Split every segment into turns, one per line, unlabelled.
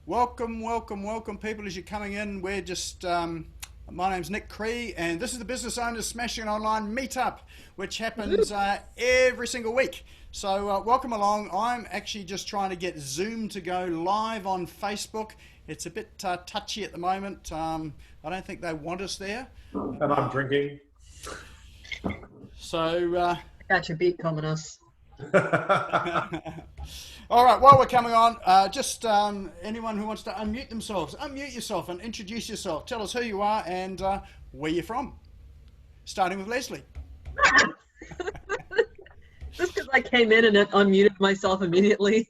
Welcome, welcome, welcome, people, as you're coming in. We're just, my name's Nick Cree, and this is the Business Owners Smashing Online Meetup, which happens every single week. So, welcome along. I'm actually just trying to get Zoom to go live on Facebook. It's a bit touchy at the moment. I don't think they want us there.
And I'm drinking.
So,
Got your beat coming us.
all right, while we're coming on, just anyone who wants to unmute themselves, unmute yourself and introduce yourself. Tell us who you are and where you're from. Starting with Leslie.
Just because I came in and unmuted myself immediately.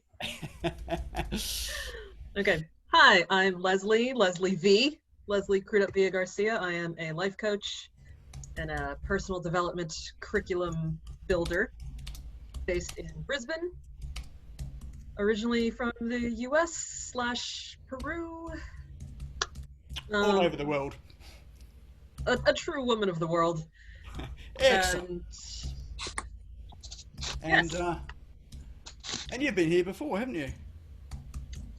Okay. Hi, I'm Leslie V. Leslie Crudup Villa Garcia. I am a life coach and a personal development curriculum builder based in Brisbane. Originally from the US/Peru.
All over the world.
A true woman of the world.
Excellent. And
Yes.
And you've been here before, haven't you?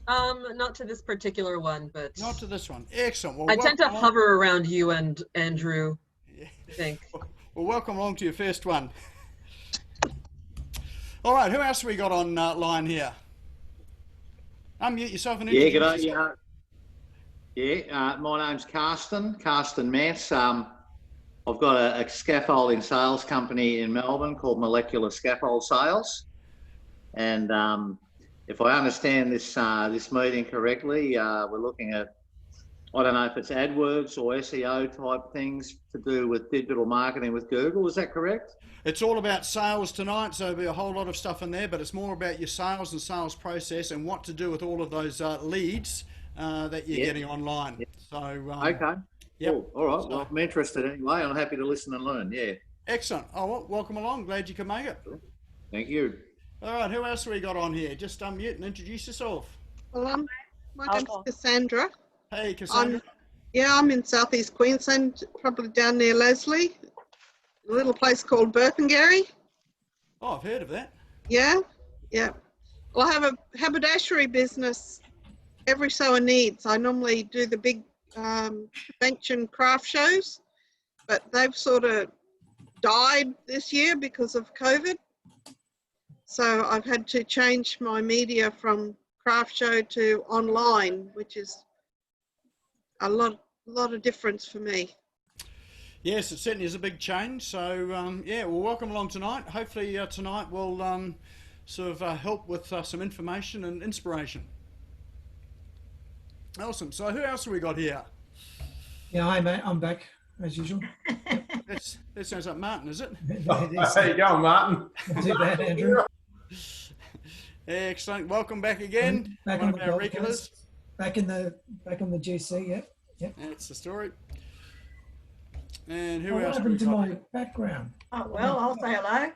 Not to this particular one, but
Not to this one. Excellent. Well,
I tend to
welcome
hover around you and Andrew,
Yeah.
I think.
Well, welcome along to your first one. All right, who else have we got on line here? Unmute yourself and
Yeah,
introduce
g'day.
yourself.
My name's Carsten Mance. I've got a scaffolding sales company in Melbourne called Molecular Scaffold Sales. And if I understand this meeting correctly, we're looking at, I don't know if it's AdWords or SEO type things to do with digital marketing with Google. Is that correct?
It's all about sales tonight, so there'll be a whole lot of stuff in there, but it's more about your sales and sales process and what to do with all of those leads that you're getting online.
Yep.
So
Okay.
Yep.
Cool. All right.
So-
Well, I'm interested anyway. I'm happy to listen and learn. Yeah.
Excellent. Oh, well, welcome along. Glad you could make it.
Thank you.
All right, who else have we got on here? Just unmute and introduce yourself.
Well, my name's Cassandra.
Hey, Cassandra.
I'm in southeast Queensland, probably down near Leslie, a little place called Burpengary.
Oh, I've heard of that.
Yeah. Well, I have a haberdashery business every so needs. I normally do the big convention craft shows, but they've sort of died this year because of COVID. So I've had to change my media from craft show to online, which is a lot of difference for me.
Yes, it certainly is a big change. So, yeah, well, welcome along tonight. Hopefully tonight will sort of help with some information and inspiration. Awesome. So who else have we got here?
Yeah, hi mate, I'm back as usual.
That sounds like Martin, is it?
There you go, Martin.
Not too bad, Andrew.
Excellent. Welcome back again.
Back
One
on
of
the
our
Gold
regulars.
Coast. Back on the GC, yep.
That's the story. And who
What
else have we
happened to
got?
my background?
Oh, well, I'll say hello.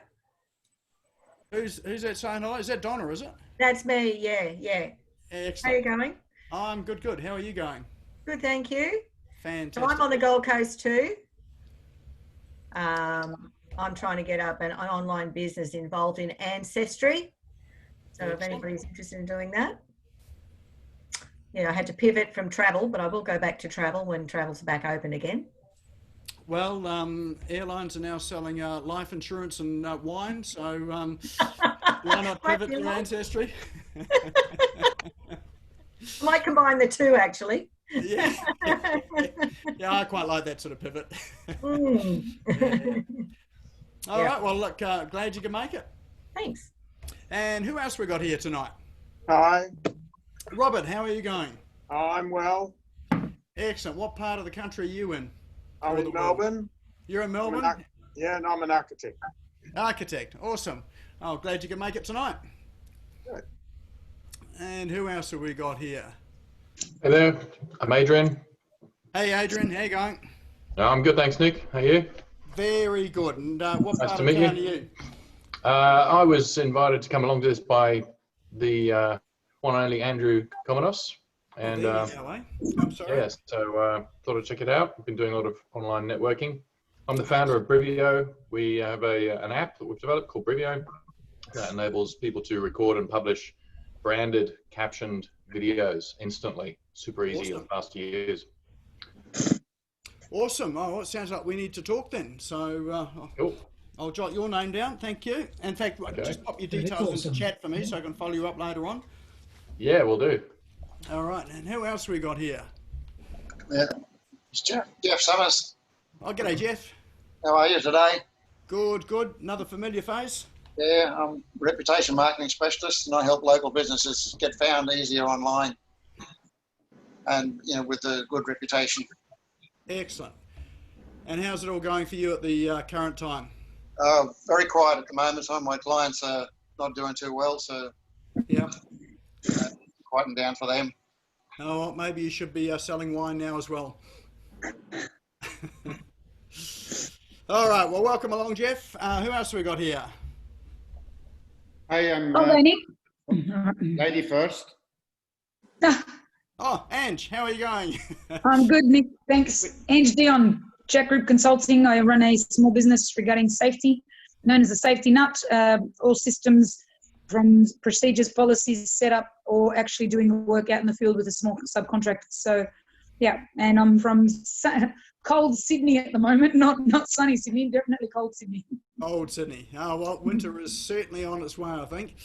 Who's that saying hello? Is that Donna, is it?
That's me, yeah. How you
Excellent.
going?
I'm good. How are you going?
Good, thank you. So
Fantastic.
I'm on the Gold Coast too. I'm trying to get up an online business involved in ancestry. So if
Excellent.
anybody's interested in doing that. Yeah, I had to pivot from travel, but I will go back to travel when travel's back open again.
Well, airlines are now selling life insurance and wine, so why not
Might
pivot
be
to
right.
ancestry?
I might combine the two actually.
Yeah. Yeah, I quite like that sort of pivot. All
Yeah.
right, well, look, glad you can make it.
Thanks.
And who else we got here tonight?
Hi,
Robert, how are you going?
I'm well.
Excellent. What part of the country are you in?
I'm
Or
in
the world?
Melbourne.
You're in
I'm
Melbourne?
and I'm an architect.
Architect. Awesome. Oh, glad you can make it tonight.
Good.
And who else have we got here?
Hey there, I'm Adrian.
Hey, Adrian, how you going?
I'm good, thanks, Nick. How are you?
Very good. And what
Nice
part
to
of
meet
town
you.
are you?
I was invited to come along to this by the one and only Andrew Komenos. And
There you go, eh? I'm sorry.
yeah, so thought I'd check it out. I've been doing a lot of online networking. I'm the founder of Brivio. We have an app that we've developed called Brivio that enables people to record and publish branded, captioned videos instantly. Super easy
Awesome.
the past years.
Awesome. Oh, well, it sounds like we need to talk then. So
Cool.
I'll jot your name down. Thank you. In fact,
Okay.
just pop your
Yeah, that's
details into
awesome.
chat for me
Yeah.
so I can follow you up later on.
Yeah, we'll do.
All right. And who else we got here?
Yeah. It's Jeff Summers.
Oh, g'day, Jeff.
How are you today?
Good, good. Another familiar face.
Yeah, I'm a reputation marketing specialist and I help local businesses get found easier online and, you know, with a good reputation.
Excellent. And how's it all going for you at the current time?
Very quiet at the moment. Some of my clients are not doing too well, so
Yeah.
quieting down for them.
Oh, well, maybe you should be selling wine now as well. All right. Well, welcome along, Jeff. Who else have we got here?
Hi, I'm
Hello, Nick.
lady first.
Oh, Ange, how are you going?
I'm good, Nick. Thanks. Ange Dion, Jack Group Consulting. I run a small business regarding safety, known as the Safety Nut. All systems from procedures, policies, set up, or actually doing the work out in the field with a small subcontractor. So, yeah, and I'm from cold Sydney at the moment, not sunny Sydney, definitely cold Sydney.
Old Sydney. Oh, well, winter is certainly on its way, I think.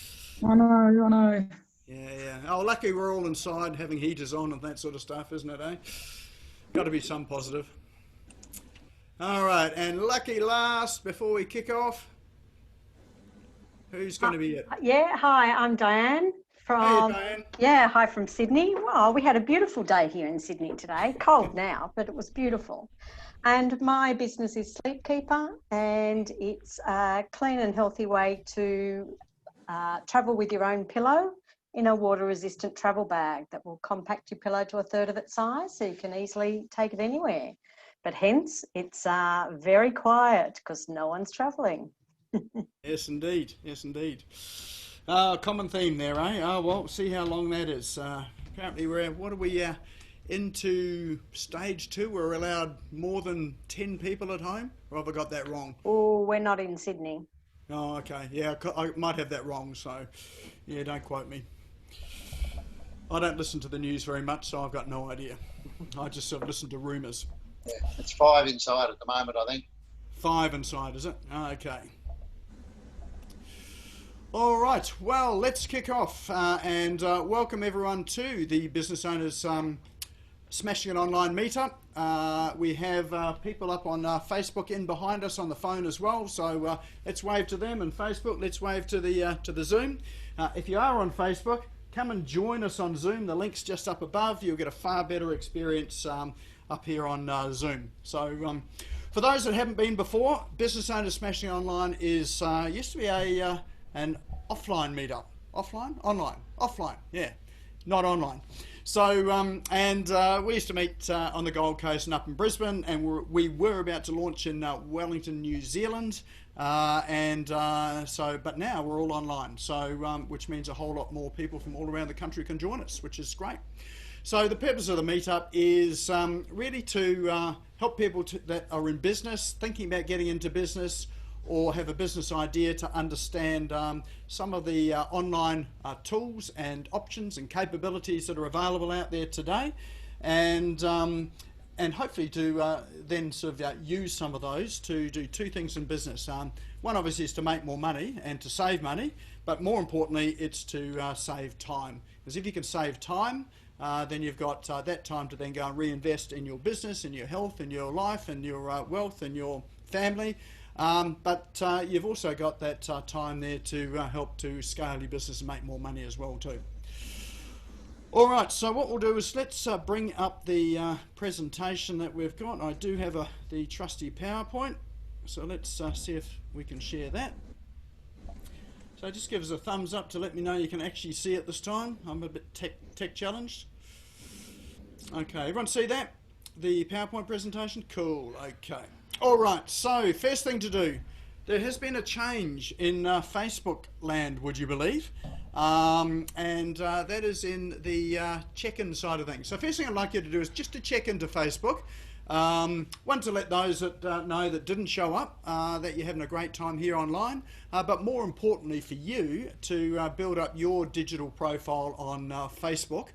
I know.
Yeah, yeah. Oh, lucky we're all inside having heaters on and that sort of stuff, isn't it, eh? Got to be some positive. All right, and lucky last, before we kick off, who's going to be it?
Yeah, hi, I'm Diane from.
Hey, Diane.
Yeah, hi from Sydney. Well, we had a beautiful day here in Sydney today. Cold now, but it was beautiful. And my business is Sleepkeeper, and it's a clean and healthy way to travel with your own pillow in a water-resistant travel bag that will compact your pillow to a third of its size, so you can easily take it anywhere. But hence, it's very quiet because no one's travelling.
Yes, indeed. Yes, indeed. Common theme there, eh? Oh, well, see how long that is. Apparently, we're into stage 2. We're allowed more than 10 people at home. Or have I got that wrong?
Oh, we're not in Sydney.
Oh, okay. Yeah, I might have that wrong. So, yeah, don't quote me. I don't listen to the news very much, so I've got no idea. I just sort of listen to rumours.
Yeah, it's 5 inside at the moment, I think.
5 inside, is it? Okay. All right. Well, let's kick off and welcome everyone to the Business Owners Smashing It Online meetup. We have people up on Facebook in behind us on the phone as well. So let's wave to them and Facebook. Let's wave to the Zoom. If you are on Facebook, come and join us on Zoom. The link's just up above. You'll get a far better experience up here on Zoom. So for those that haven't been before, Business Owners Smashing Online is used to be an offline meetup. Offline, yeah, not online. So we used to meet on the Gold Coast and up in Brisbane, and we were about to launch in Wellington, New Zealand. But now we're all online, so which means a whole lot more people from all around the country can join us, which is great. So the purpose of the meetup is really to help people that are in business, thinking about getting into business, or have a business idea to understand some of the online tools and options and capabilities that are available out there today, and hopefully to then sort of use some of those to do 2 things in business. One obviously is to make more money and to save money, but more importantly it's to save time. Because if you can save time, then you've got that time to then go and reinvest in your business, in your health, in your life, in your wealth, in your family. But you've also got that time there to help to scale your business and make more money as well too. All right, so what we'll do is let's bring up the presentation that we've got. I do have the trusty PowerPoint, so let's see if we can share that. So just give us a thumbs up to let me know you can actually see it this time. I'm a bit tech challenged. Okay, everyone see that? The PowerPoint presentation? Cool, okay. All right, so first thing to do, there has been a change in Facebook land, would you believe? And that is in the check-in side of things. So first thing I'd like you to do is just to check into Facebook. One, to let those that know that didn't show up that you're having a great time here online, but more importantly for you to build up your digital profile on Facebook,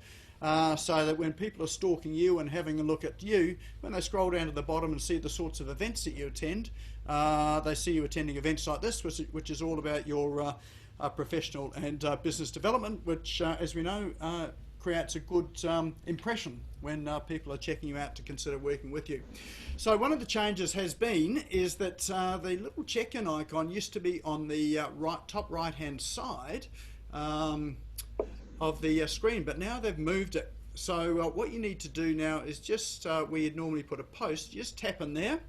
so that when people are stalking you and having a look at you, when they scroll down to the bottom and see the sorts of events that you attend, they see you attending events like this, which is all about your professional and business development, which, as we know, creates a good impression when people are checking you out to consider working with you. So one of the changes has been is that the little check-in icon used to be on the top right-hand side of the screen, but now they've moved it. So what you need to do now is just where you'd normally put a post, just tap in there,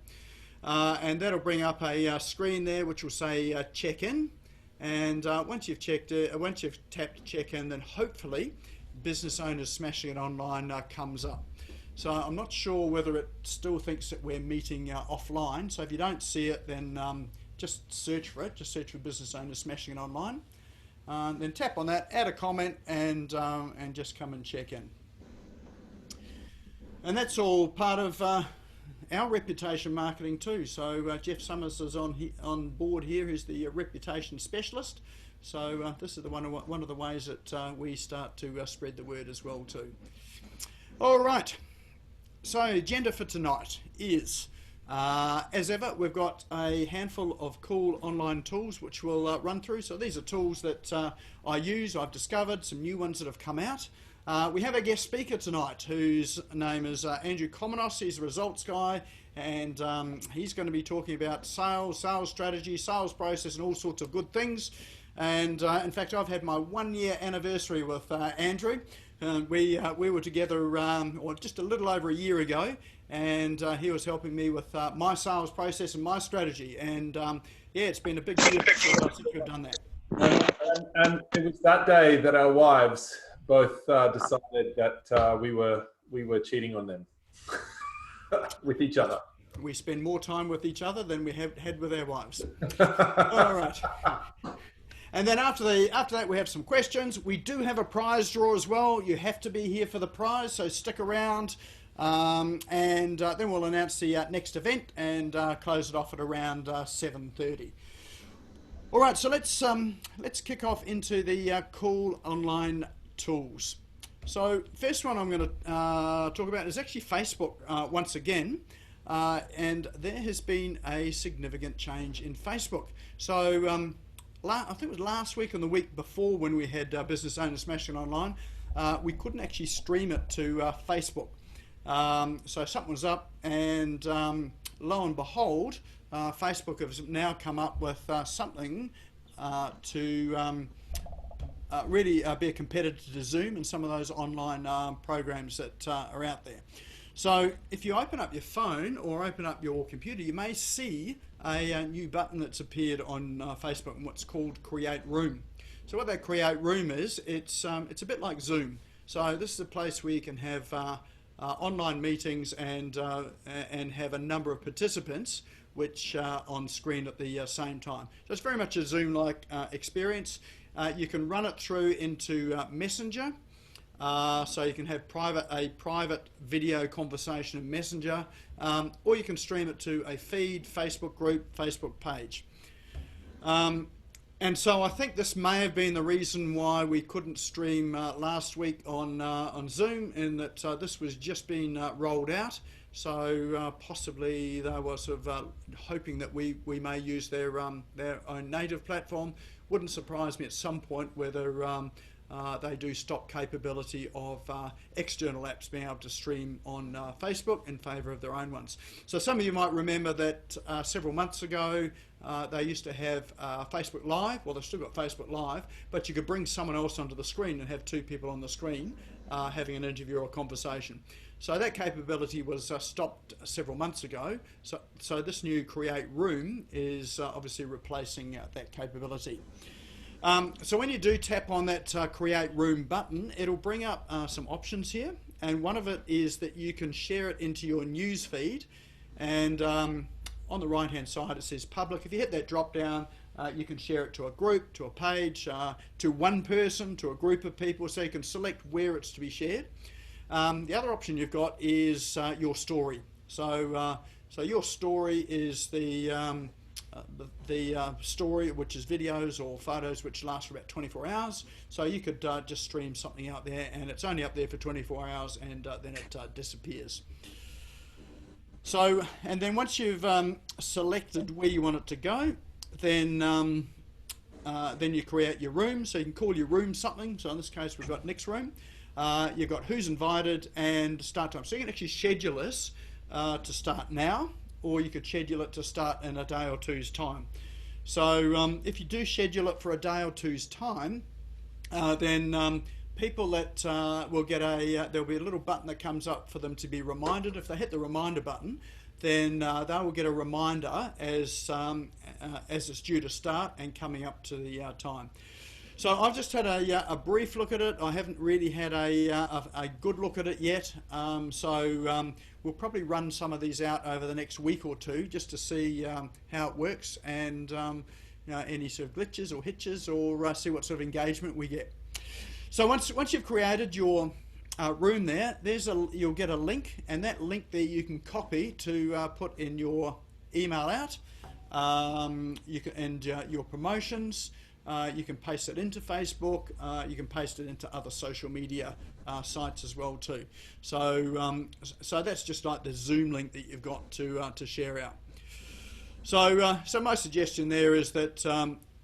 and that'll bring up a screen there which will say check-in. And once you've tapped check-in, then hopefully Business Owners Smashing It Online comes up. So I'm not sure whether it still thinks that we're meeting offline. So if you don't see it, then just search for it. Just search for Business Owners Smashing It Online. Then tap on that, add a comment, and just come and check in. And that's all part of our reputation marketing too. So Jeff Summers is on board here, who's the reputation specialist. So this is one of the ways that we start to spread the word as well too. All right. So agenda for tonight is, as ever, we've got a handful of cool online tools which we'll run through. So these are tools that I use, I've discovered, some new ones that have come out. We have a guest speaker tonight whose name is Andrew Komenos. He's a results guy, and he's going to be talking about sales strategy, sales process, and all sorts of good things. And in fact, I've had my 1 year anniversary with Andrew. We were together just a little over a year ago, and he was helping me with my sales process and my strategy. And yeah, it's been a big year since we've done that.
And it was that day that our wives both decided that we were cheating on them with each other.
We spend more time with each other than we have had with our wives. All right. And then after that, we have some questions. We do have a prize draw as well. You have to be here for the prize, so stick around. And then we'll announce the next event and close it off at around 7:30. All right, so let's kick off into the cool online tools. So first one I'm going to talk about is actually Facebook once again. And there has been a significant change in Facebook. So I think it was last week and the week before when we had Business Owners Smashing It Online, we couldn't actually stream it to Facebook. So something was up, and lo and behold, Facebook has now come up with something to really be a competitor to Zoom and some of those online programs that are out there. So if you open up your phone or open up your computer, you may see a new button that's appeared on Facebook, and what's called Create Room. So what that Create Room is, it's a bit like Zoom. So this is a place where you can have online meetings and have a number of participants which are on screen at the same time. So it's very much a Zoom-like experience. You can run it through into Messenger. So you can have a private video conversation in Messenger, or you can stream it to a feed, Facebook group, Facebook page. And so I think this may have been the reason why we couldn't stream last week on Zoom, in that this was just being rolled out. So possibly they were sort of hoping that we may use their own native platform. Wouldn't surprise me at some point whether they do stop capability of external apps being able to stream on Facebook in favour of their own ones. So some of you might remember that several months ago they used to have Facebook Live. Well, they've still got Facebook Live, but you could bring someone else onto the screen and have two people on the screen having an interview or a conversation. So that capability was stopped several months ago. So this new Create Room is obviously replacing that capability. So when you do tap on that Create Room button, it'll bring up some options here, and one of it is that you can share it into your news feed, and on the right hand side it says public. If you hit that drop down, you can share it to a group, to a page, to one person, to a group of people, so you can select where it's to be shared. The other option you've got is your story. So your story is the story, which is videos or photos which last for about 24 hours. So you could just stream something out there, and it's only up there for 24 hours, and then it disappears. So, and then once you've selected where you want it to go, then you create your room. So you can call your room something. So in this case, we've got Nick's room. You've got who's invited and start time. So you can actually schedule this to start now, or you could schedule it to start in a day or two's time. So if you do schedule it for a day or two's time, then people that will get there'll be a little button that comes up for them to be reminded. If they hit the reminder button, then they will get a reminder as it's due to start and coming up to the time. So I've just had a brief look at it. I haven't really had a good look at it yet. So we'll probably run some of these out over the next week or two just to see how it works, and any sort of glitches or hitches, or see what sort of engagement we get. So once you've created your room there, you'll get a link, and that link there you can copy to put in your email out. You can, and your promotions. You can paste it into Facebook. You can paste it into other social media sites as well too. So so that's just like the Zoom link that you've got to share out. So so my suggestion there is that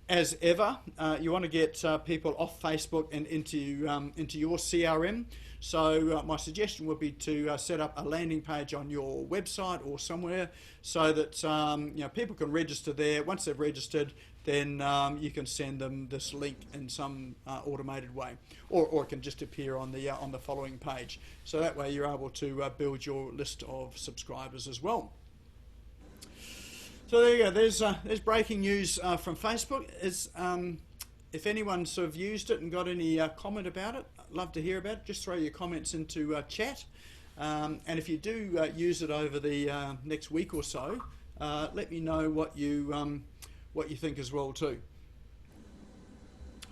as ever, you want to get people off Facebook and into your CRM. So my suggestion would be to set up a landing page on your website or somewhere, so that people can register there. Once they've registered, then you can send them this link in some automated way, or it can just appear on the following page. So that way you're able to build your list of subscribers as well. So there you go. There's breaking news from Facebook. If anyone sort of used it and got any comment about it, I'd love to hear about it. Just throw your comments into chat. And if you do use it over the next week or so, let me know what you think as well too.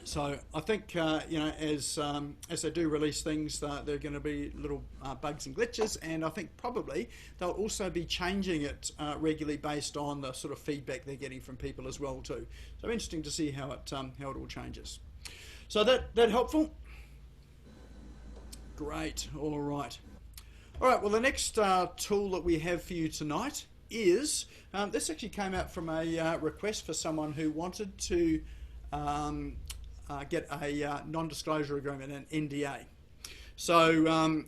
So I think as they do release things, there are going to be little bugs and glitches, and I think probably they'll also be changing it regularly based on the sort of feedback they're getting from people as well too. So interesting to see how it all changes. So that helpful? Great. All right. Well, the next tool that we have for you tonight is this actually came out from a request for someone who wanted to get a non-disclosure agreement, an NDA. So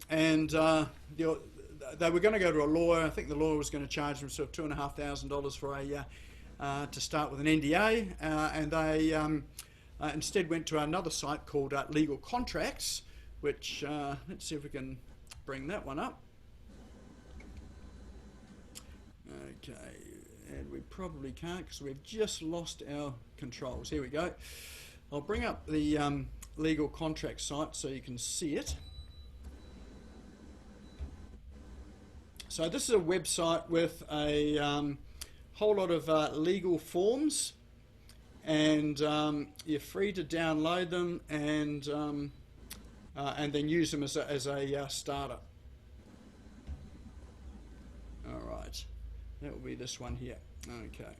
they were going to go to a lawyer. I think the lawyer was going to charge them sort of $2,500 for to start with an NDA, and they instead went to another site called Legal Contracts, which let's see if we can bring that one up. Okay, and we probably can't because we've just lost our controls. Here we go. I'll bring up the legal contract site so you can see it. So this is a website with a whole lot of legal forms, and you're free to download them and then use them as a starter. All right, that will be this one here. Okay.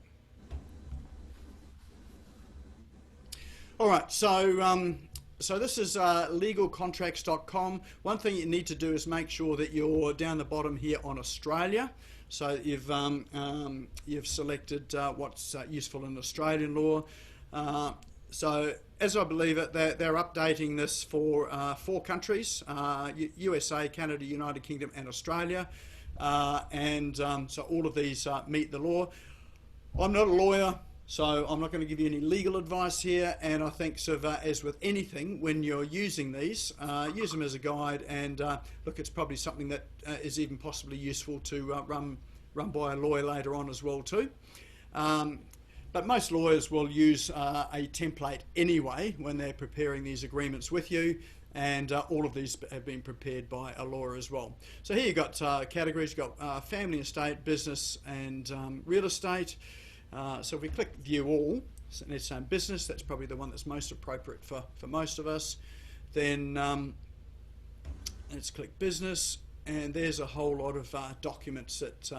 All right, so so this is legalcontracts.com. One thing you need to do is make sure that you're down the bottom here on Australia. So you've selected what's useful in Australian law. So as I believe it, they're updating this for 4 countries: USA, Canada, United Kingdom, and Australia. So all of these meet the law. I'm not a lawyer, so I'm not going to give you any legal advice here, and I think sort of as with anything, when you're using these, use them as a guide, and look, it's probably something that is even possibly useful to run by a lawyer later on as well too. But most lawyers will use a template anyway when they're preparing these agreements with you, and all of these have been prepared by a lawyer as well. So here you've got categories. You've got family estate, business, and real estate. So if we click view all, so let's say business, that's probably the one that's most appropriate for most of us. Then let's click business, and there's a whole lot of documents that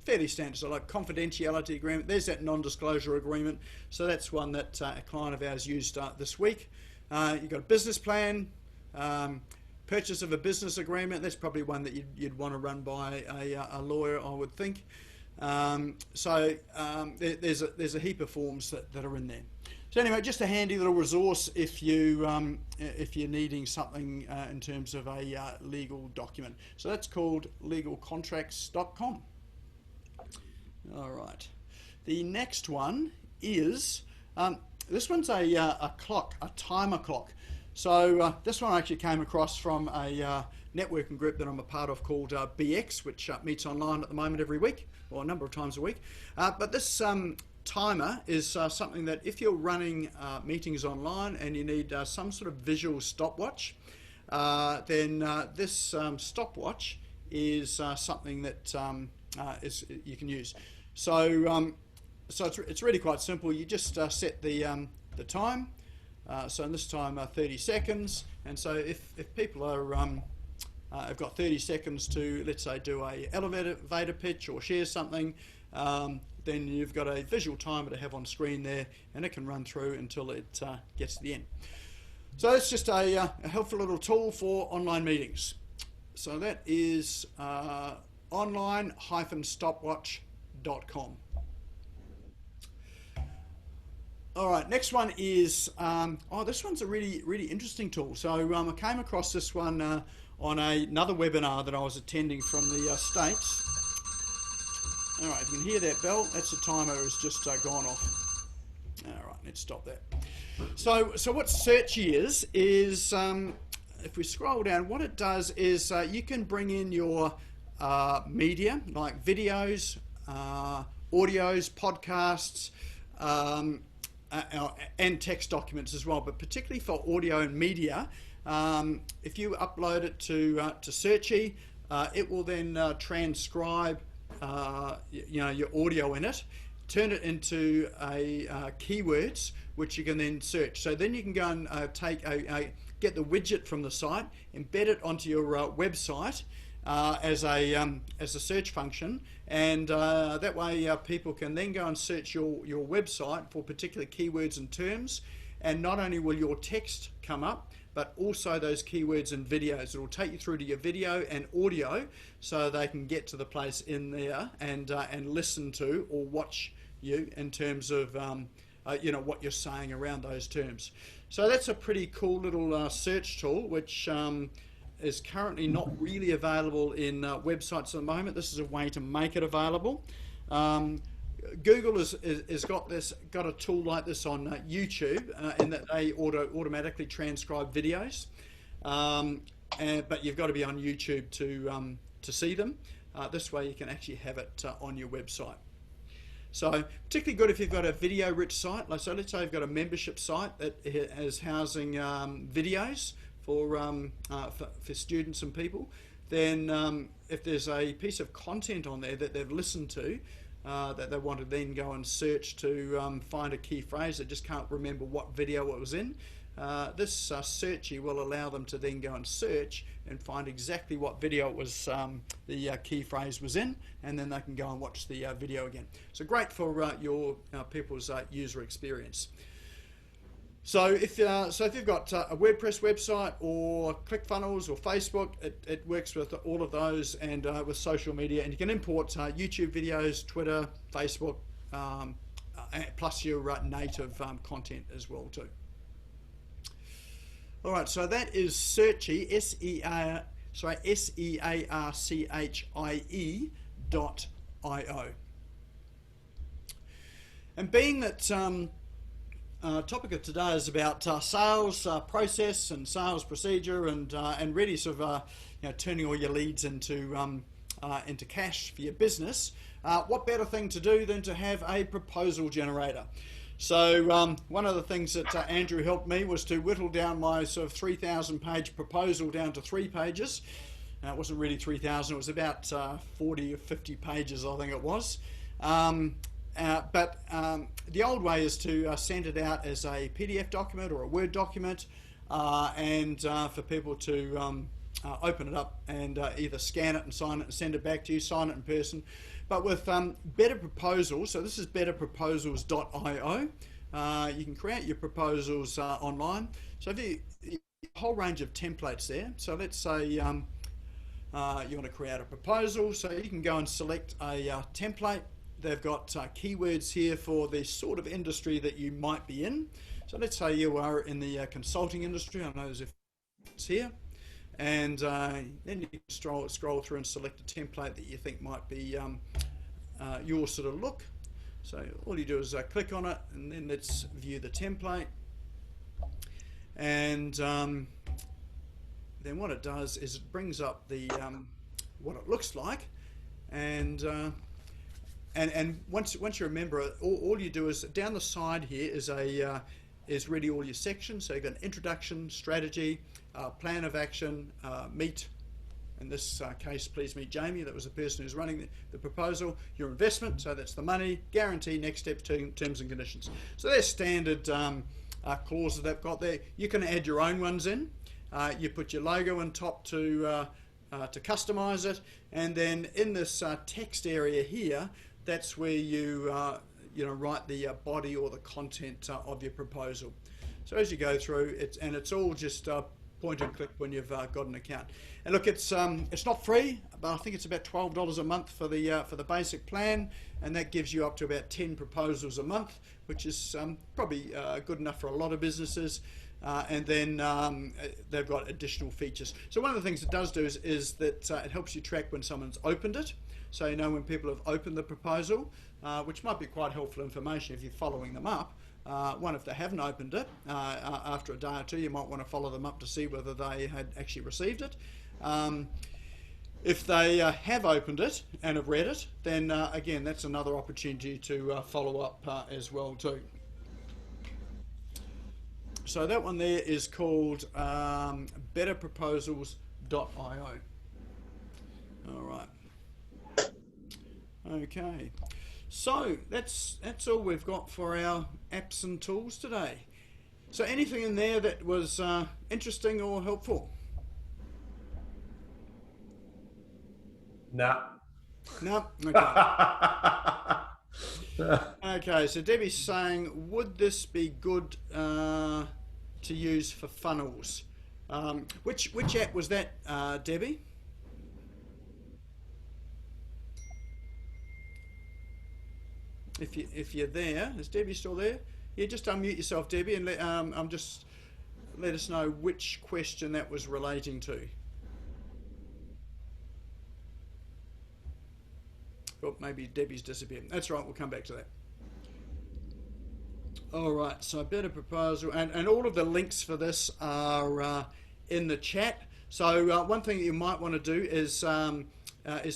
fairly standard. So like confidentiality agreement, there's that non-disclosure agreement. So that's one that a client of ours used this week. You've got a business plan, purchase of a business agreement. That's probably one that you'd want to run by a lawyer, I would think. There's a heap of forms that are in there. So anyway, just a handy little resource if you're needing something in terms of a legal document. So that's called legalcontracts.com. All right. The next one is this one's a clock, a timer clock. So this one I actually came across from a networking group that I'm a part of called BX, which meets online at the moment every week, or a number of times a week. But this timer is something that if you're running meetings online and you need some sort of visual stopwatch, then this stopwatch is something that you can use. So it's really quite simple. You just set the time. So in this time 30 seconds, and so if people are have got 30 seconds to, let's say, do a elevator pitch or share something, then you've got a visual timer to have on screen there, and it can run through until it gets to the end. So it's just a helpful little tool for online meetings. So that is online-stopwatch.com. All right, next one is, this one's a really interesting tool. So I came across this one on another webinar that I was attending from the States. All right, you can hear that bell. That's the timer has just gone off. All right, let's stop that. So what Searchy is if we scroll down, what it does is you can bring in your media, like videos, audios, podcasts, and text documents as well, but particularly for audio and media. If you upload it to Searchy, it will then transcribe your audio in it, turn it into keywords which you can then search. So then you can go and get the widget from the site, embed it onto your website as a search function, and that way people can then go and search your website for particular keywords and terms, and not only will your text come up, but also those keywords and videos. It will take you through to your video and audio, so they can get to the place in there and listen to or watch you in terms of what you're saying around those terms. So that's a pretty cool little search tool, which is currently not really available in websites at the moment. This is a way to make it available. Google has got a tool like this on YouTube, in that they automatically transcribe videos, but you've got to be on YouTube to see them. This way you can actually have it on your website. So particularly good if you've got a video-rich site. So let's say you've got a membership site that is housing videos for students and people. Then if there's a piece of content on there that they've listened to, that they want to then go and search to find a key phrase, they just can't remember what video it was in, this Searchy will allow them to then go and search and find exactly what video it was, the key phrase was in, and then they can go and watch the video again. So great for your people's user experience. So if you've got a WordPress website or ClickFunnels or Facebook, it works with all of those, and with social media, and you can import YouTube videos, Twitter, Facebook, plus your native content as well too. All right, so that is Searchy, SearChie.io. And being that topic of today is about sales process and sales procedure, and really sort of turning all your leads into cash for your business, what better thing to do than to have a proposal generator? So one of the things that Andrew helped me was to whittle down my sort of 3,000 page proposal down to 3 pages. It wasn't really 3,000, it was about 40 or 50 pages, I think it was. But the old way is to send it out as a PDF document or a Word document, and for people to open it up and either scan it and sign it and send it back to you, sign it in person. But with Better Proposals, so this is betterproposals.io, you can create your proposals online. So if you a whole range of templates there. So let's say you want to create a proposal, so you can go and select a template. They've got keywords here for the sort of industry that you might be in. So let's say you are in the consulting industry. I know there's it's here. And then you can scroll through and select a template that you think might be your sort of look. So all you do is click on it, and then let's view the template. And then what it does is it brings up the what it looks like, and once you remember it, all you do is down the side here is really all your sections. So you've got an introduction, strategy, plan of action, meet. In this case, please meet Jamie. That was the person who's running the proposal. Your investment, so that's the money. Guarantee, next steps, terms and conditions. So they're standard clauses they've got there. You can add your own ones in. You put your logo on top to customize it, and then in this text area here, that's where you write the body or the content of your proposal. So as you go through, it's all just point and click when you've got an account. And look, it's not free, but I think it's about $12 a month for the basic plan, and that gives you up to about 10 proposals a month, which is probably good enough for a lot of businesses. And then they've got additional features. So one of the things it does do is that it helps you track when someone's opened it. So you know when people have opened the proposal, which might be quite helpful information if you're following them up. One, if they haven't opened it, after a day or two, you might want to follow them up to see whether they had actually received it. If they have opened it and have read it, then again, that's another opportunity to follow up as well too. So that one there is called betterproposals.io. All right. Okay. So that's all we've got for our apps and tools today. So anything in there that was interesting or helpful?
Nah.
No? Okay. Okay, so Debbie's saying, would this be good to use for funnels? Which app was that, Debbie? If you're there, is Debbie still there? Yeah, just unmute yourself, Debbie, and let us know which question that was relating to. Oh, maybe Debbie's disappeared. That's right, we'll come back to that. All right, so better proposal, and all of the links for this are in the chat. So one thing that you might want to do is to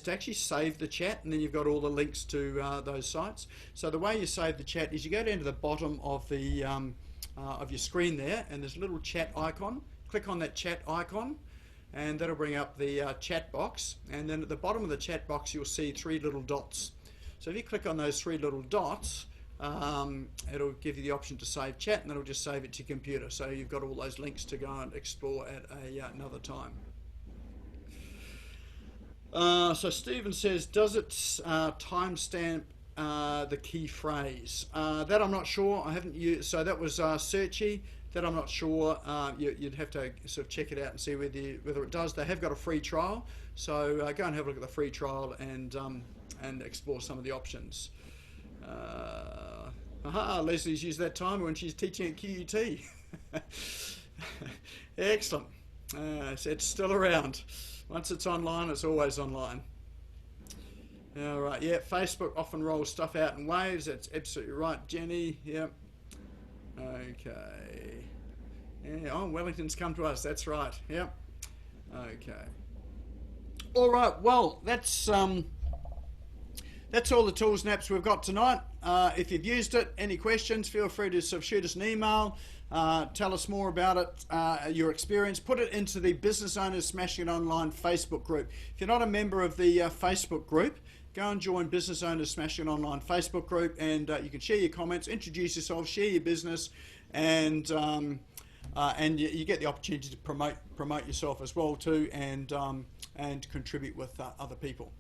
actually save the chat, and then you've got all the links to those sites. So the way you save the chat is you go down to the bottom of the of your screen there, and there's a little chat icon. Click on that chat icon, and that'll bring up the chat box. And then at the bottom of the chat box, you'll see 3 little dots. So if you click on those 3 little dots, it'll give you the option to save chat, and it'll just save it to your computer. So you've got all those links to go and explore at another time. So Stephen says, does it timestamp the key phrase? That I'm not sure. I haven't used. So that was Searchy. That I'm not sure. You'd have to sort of check it out and see whether it does. They have got a free trial, so go and have a look at the free trial and explore some of the options. Leslie's used that time when she's teaching at QUT. Excellent. So it's still around. Once it's online, it's always online. All right, yeah, Facebook often rolls stuff out in waves. That's absolutely right, Jenny. Yep. Okay. Yeah, oh, Wellington's come to us. That's right. Yep. Okay. All right. Well, that's all the tools and apps we've got tonight. If you've used it, any questions, feel free to sort of shoot us an email. Tell us more about it, your experience. Put it into the Business Owners Smashing It Online Facebook group. If you're not a member of the Facebook group, go and join Business Owners Smashing It Online Facebook group, and you can share your comments, introduce yourself, share your business, and and you get the opportunity to promote yourself as well too, and contribute with other people.